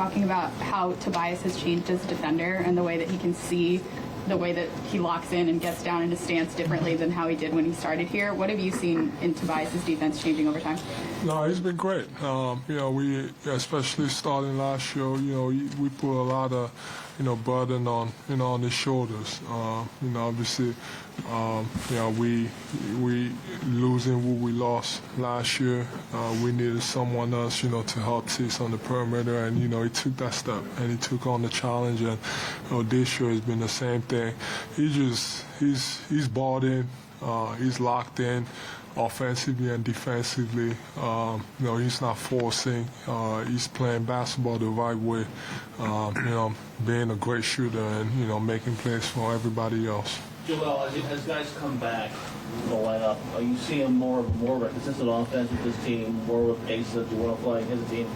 talking about how Tobias has changed as a defender and the way that he can see the way that he locks in and gets down in his stance differently than how he did when he started here. What have you seen in Tobias' defense changing over time? No, he's been great. We, especially starting last year, we put a lot of, burden on, on his shoulders. Obviously, we losing who we lost last year. We needed someone else, to help Tis on the perimeter, and he took that step and he took on the challenge. And this year has been the same thing. He's bought in, he's locked in, offensively and defensively. He's not forcing. He's playing basketball the right way. Being a great shooter and making plays for everybody else. Joel, as guys come back in the lineup, are you seeing more of a consistent offense with this team, more of a pace that you want to play as a team?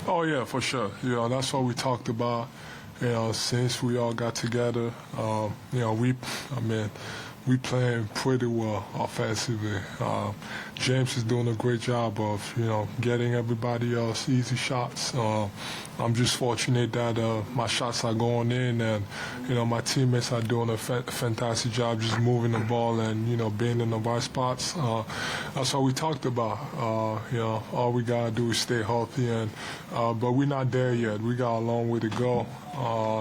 Oh yeah, for sure. That's what we talked about. Since we all got together, we playing pretty well offensively. James is doing a great job of, getting everybody else easy shots. I'm just fortunate that my shots are going in, and my teammates are doing a fantastic job just moving the ball and being in the right spots. That's what we talked about. All we gotta do is stay healthy, but we're not there yet. We got a long way to go.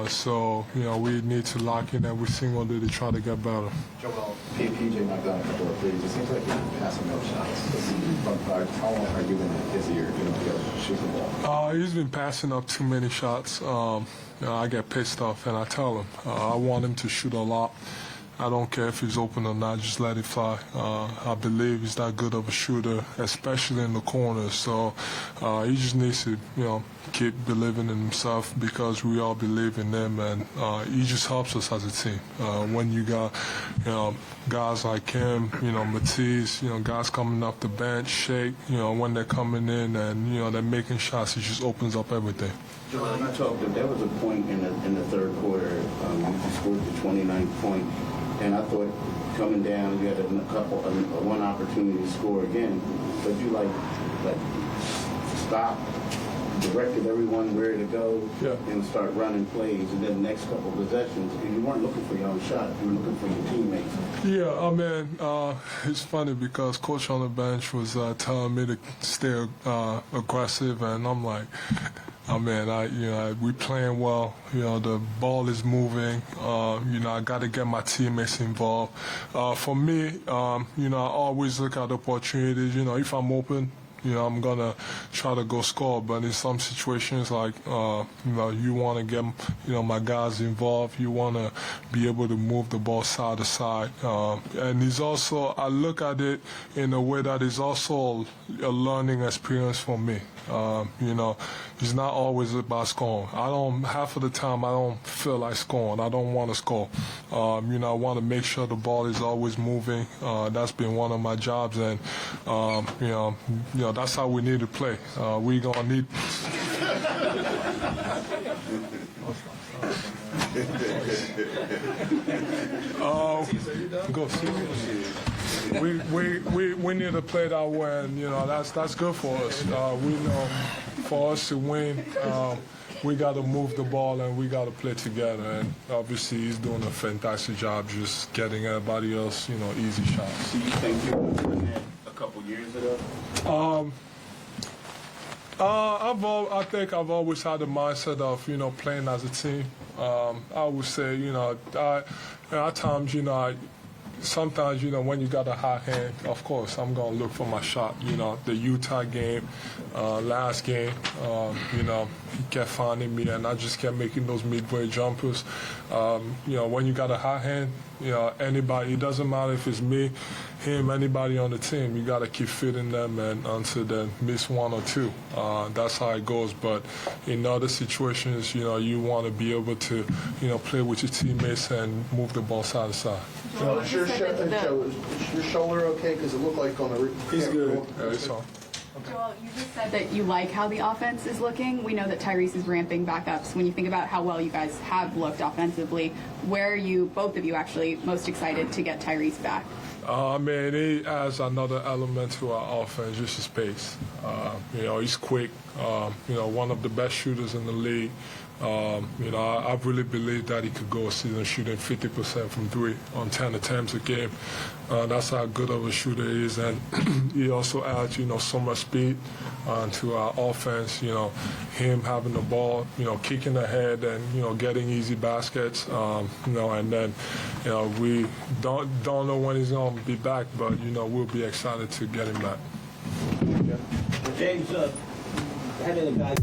So we need to lock in every single day to try to get better. Joel, PJ knocked down a couple of threes. It seems like you're passing up shots. How long are you in this year to be able to shoot the ball? He's been passing up too many shots. I get pissed off and I tell him I want him to shoot a lot. I don't care if he's open or not, just let it fly. I believe he's that good of a shooter, especially in the corners. So he just needs to, keep believing in himself, because we all believe in him, and he just helps us as a team. When you got, guys like him, Matisse, guys coming off the bench, Shake, when they're coming in and, they're making shots, it just opens up everything. Joel, you talked, there was a point in the third quarter, you scored the 29th point. And I thought coming down, you had one opportunity to score again, but you stopped, directed everyone where to go, and start running plays. And then the next couple of possessions, you weren't looking for your own shot, you were looking for your teammates. Yeah, it's funny because coach on the bench was telling me to stay aggressive, and I'm like, we playing well. The ball is moving. I got to get my teammates involved. For me, I always look at opportunities. If I'm open, I'm gonna try to go score. But in some situations, like you want to get my guys involved. You want to be able to move the ball side to side. And it's also, I look at it in a way that is also a learning experience for me. It's not always about scoring. Half of the time I don't feel like scoring. I don't want to score. I want to make sure the ball is always moving. That's been one of my jobs, and that's how we need to play. We gonna need. Go see. We need to play that way, and that's good for us. We know for us to win, we got to move the ball and we got to play together. And obviously, he's doing a fantastic job just getting everybody else, easy shots. Do you think you were doing that a couple years ago? I think I've always had the mindset of playing as a team. I would say at times sometimes when you got a hot hand, of course I'm gonna look for my shot. The Utah game, last game, he kept finding me, and I just kept making those midway jumpers. When you got a hot hand, anybody, it doesn't matter if it's me, him, anybody on the team, you got to keep fitting them and until they miss one or two. That's how it goes. But in other situations, you want to be able to, play with your teammates and move the ball side to side. Is your shoulder okay? Because it looked like on the... He's good. Yeah, it's all. Joel, you just said that you like how the offense is looking. We know that Tyrese is ramping back up. So when you think about how well you guys have looked offensively, where are you, both of you actually, most excited to get Tyrese back? I mean, he adds another element to our offense, just his pace. He's quick. One of the best shooters in the league. I really believe that he could go a season shooting 50% from three on 10 attempts a game. That's how good of a shooter he is, and he also adds, so much speed to our offense. Him having the ball, kicking ahead and getting easy baskets. And then we don't know when he's going to be back, but we'll be excited to get him back. James, having a guy.